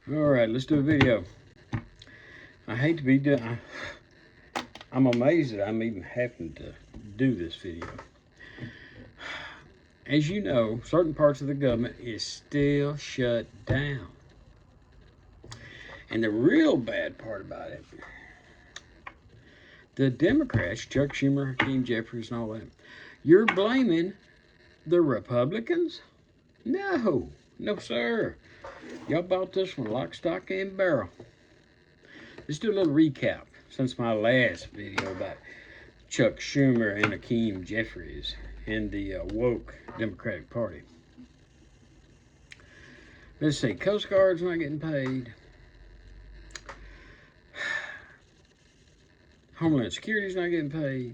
Alright, let's do a video. I hate to be done. I'm amazed that I'm even having to do this video. As you know, certain parts of the government is still shut down. And the real bad part about it, the Democrats, Chuck Schumer, Hakeem Jeffries, and all that, you're blaming the Republicans? No, sir. Y'all bought this one lock, stock, and barrel. Let's do a little recap since my last video about Chuck Schumer and Hakeem Jeffries and the woke Democratic Party. Let's see, Coast Guard's not getting paid. Homeland Security's not getting paid.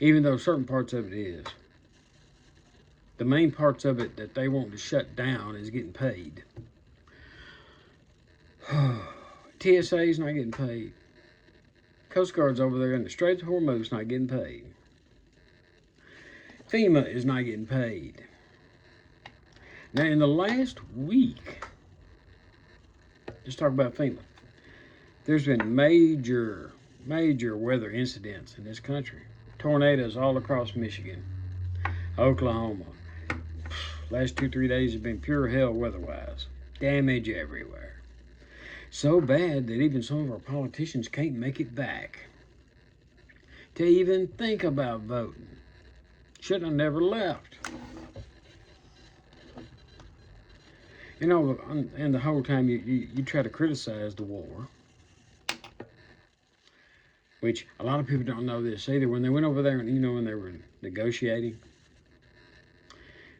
Even though certain parts of it is. The main parts of it that they want to shut down is getting paid. TSA's not getting paid. Coast Guard's over there in the Straits of Hormuz not getting paid. FEMA is not getting paid. Now, in the last week, let's talk about FEMA. There's been major weather incidents in this country. Tornadoes all across Michigan, Oklahoma. Last 2-3 days have been pure hell weather-wise. Damage everywhere. So bad that even some of our politicians can't make it back to even think about voting. Should have never left. You know, and the whole time you try to criticize the war, which a lot of people don't know this either. When they went over there, and you know, when they were negotiating,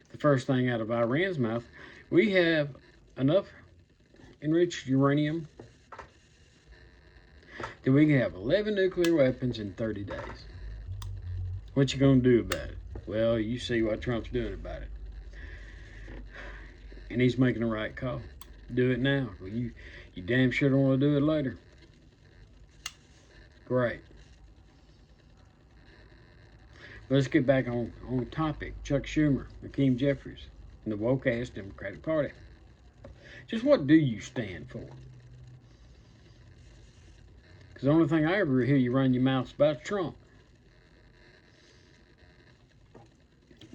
the first thing out of Iran's mouth, we have enough enriched uranium that we can have 11 nuclear weapons in 30 days. What you gonna do about it? Well, you see what Trump's doing about it. And he's making the right call. Do it now. Well, you damn sure don't want to do it later. Great. Let's get back on topic. Chuck Schumer, Hakeem Jeffries, and the woke-ass Democratic Party. Just what do you stand for? Because the only thing I ever hear you run your mouth about is Trump.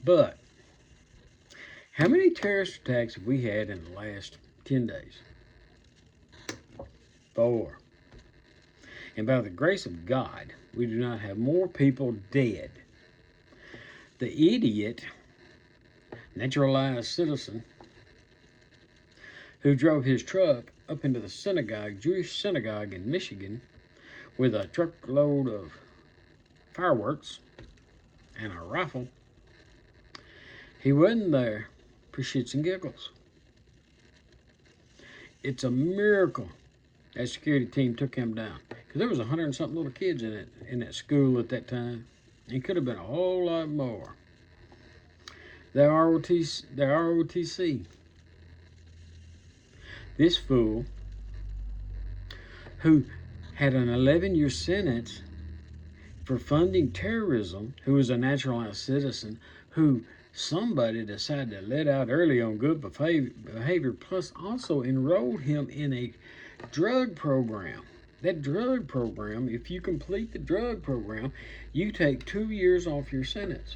But how many terrorist attacks have we had in the last 10 days? 4. And by the grace of God, we do not have more people dead. The idiot, naturalized citizen, who drove his truck up into the synagogue, Jewish synagogue in Michigan, with a truckload of fireworks and a rifle, he wasn't there for shits and giggles. It's a miracle that security team took him down, because there was 100 and something little kids in that school at that time. It could have been a whole lot more. The ROTC. This fool, who had an 11-year sentence for funding terrorism, who was a naturalized citizen, who somebody decided to let out early on good behavior, plus also enrolled him in a drug program. That drug program, if you complete the drug program, you take 2 years off your sentence.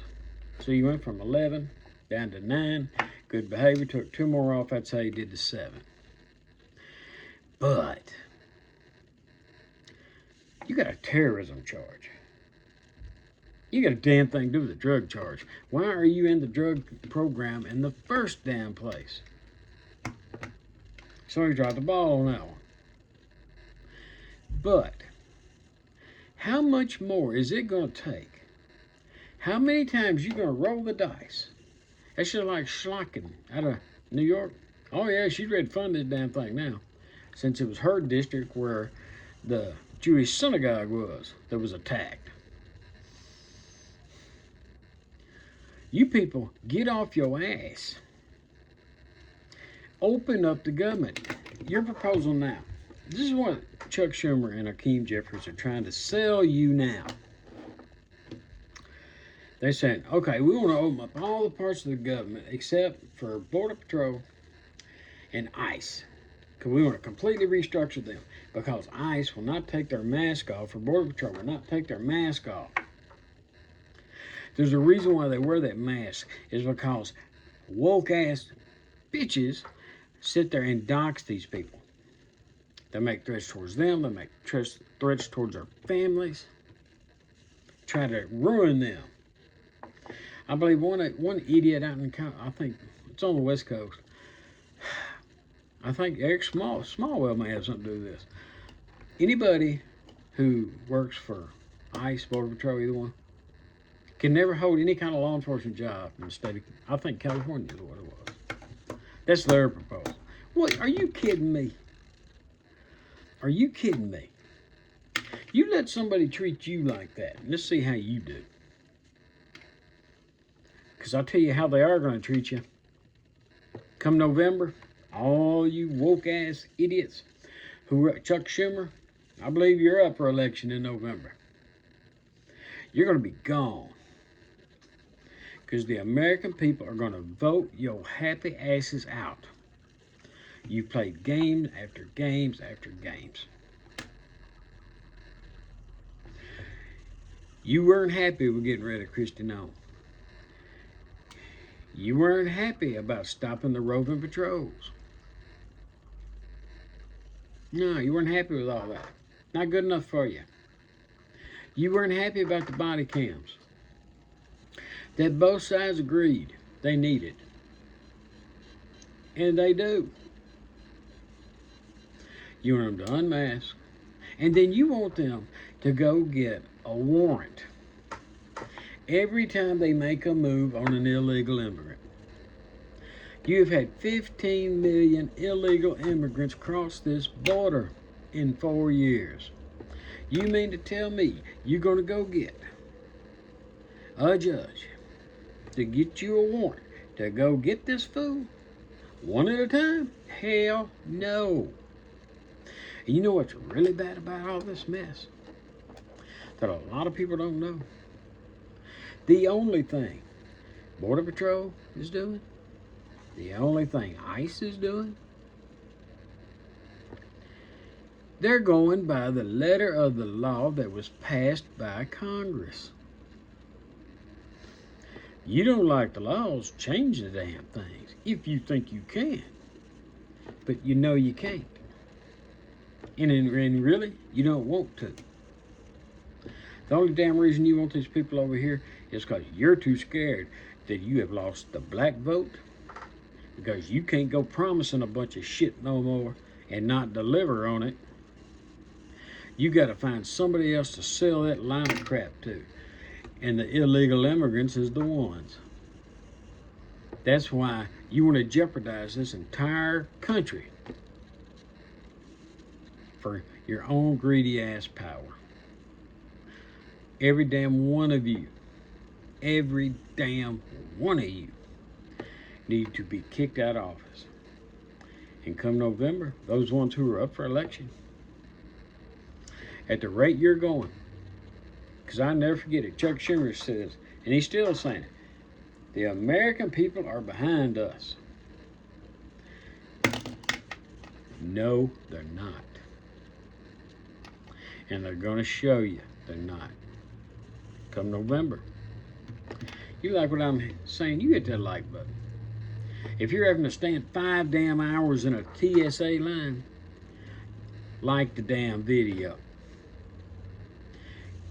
So you went from 11 down to 9. Good behavior, took 2 more off. That's how you did the 7. But you got a terrorism charge. You got a damn thing to do with a drug charge. Why are you in the drug program in the first damn place? Somebody dropped the ball on that one. But how much more is it going to take? How many times you going to roll the dice? That's just like Schlocken out of New York. Oh yeah, she's ready to fund this damn thing now, since it was her district where the Jewish synagogue was that was attacked. You people, get off your ass. Open up the government. Your proposal now. This is what Chuck Schumer and Hakeem Jeffries are trying to sell you now. They're saying, okay, we want to open up all the parts of the government except for Border Patrol and ICE. Because we want to completely restructure them. Because ICE will not take their mask off, or Border Patrol will not take their mask off. There's a reason why they wear that mask, is because woke ass bitches sit there and dox these people. They make threats towards them, they make threats towards our families, try to ruin them. I believe one idiot out in, I think it's on the West Coast, I think Eric Smallwell may have something to do with this. Anybody who works for ICE, Border Patrol, either one, can never hold any kind of law enforcement job in the state of, I think California is what it was. That's their proposal. What, are you kidding me? Are you kidding me? You let somebody treat you like that, and let's see how you do. Because I'll tell you how they are going to treat you. Come November, all you woke-ass idiots who are Chuck Schumer, I believe you're up for election in November. You're going to be gone. Because the American people are going to vote your happy asses out. You played games after games after games. You weren't happy with getting rid of Kristi Noem. You weren't happy about stopping the roving patrols. No, you weren't happy with all that. Not good enough for you. You weren't happy about the body cams that both sides agreed they needed. And they do. You want them to unmask. And then you want them to go get a warrant every time they make a move on an illegal immigrant. You've had 15 million illegal immigrants cross this border in 4 years. You mean to tell me you're going to go get a judge to get you a warrant to go get this fool one at a time? Hell no. And you know what's really bad about all this mess? That a lot of people don't know. The only thing Border Patrol is doing, the only thing ICE is doing, they're going by the letter of the law that was passed by Congress. You don't like the laws, change the damn things if you think you can. But you know you can't. And really, you don't want to. The only damn reason you want these people over here is because you're too scared that you have lost the black vote, because you can't go promising a bunch of shit no more and not deliver on it. You got to find somebody else to sell that line of crap to. And the illegal immigrants is the ones. That's why you want to jeopardize this entire country for your own greedy ass power. Every damn one of you, every damn one of you need to be kicked out of office. And come November, those ones who are up for election, at the rate you're going, because I never forget it, Chuck Schumer says, and he's still saying it, the American people are behind us. No, they're not. And they're going to show you they're not. Come November. You like what I'm saying, you hit that like button. If you're having to stand 5 damn hours in a TSA line, like the damn video.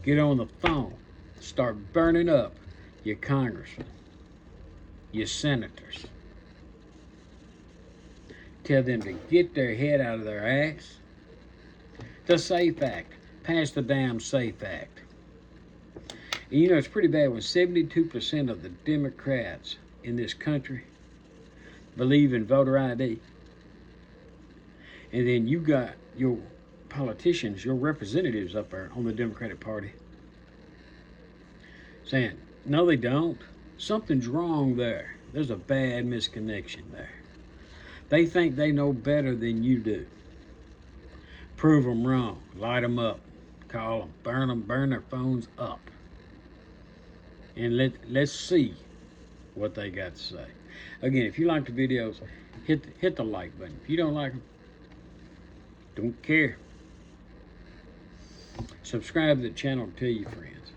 Get on the phone. Start burning up your congressmen, your senators. Tell them to get their head out of their ass. The SAFE Act. Pass the damn SAFE Act. And you know, it's pretty bad when 72% of the Democrats in this country believe in voter ID. And then you got your politicians, your representatives up there on the Democratic Party saying, no, they don't. Something's wrong there. There's a bad misconnection there. They think they know better than you do. Prove them wrong. Light them up. Call them. Burn their phones up. And let's see what they got to say. Again, if you like the videos, hit the like button. If you don't like them, don't care. Subscribe to the channel and tell your friends.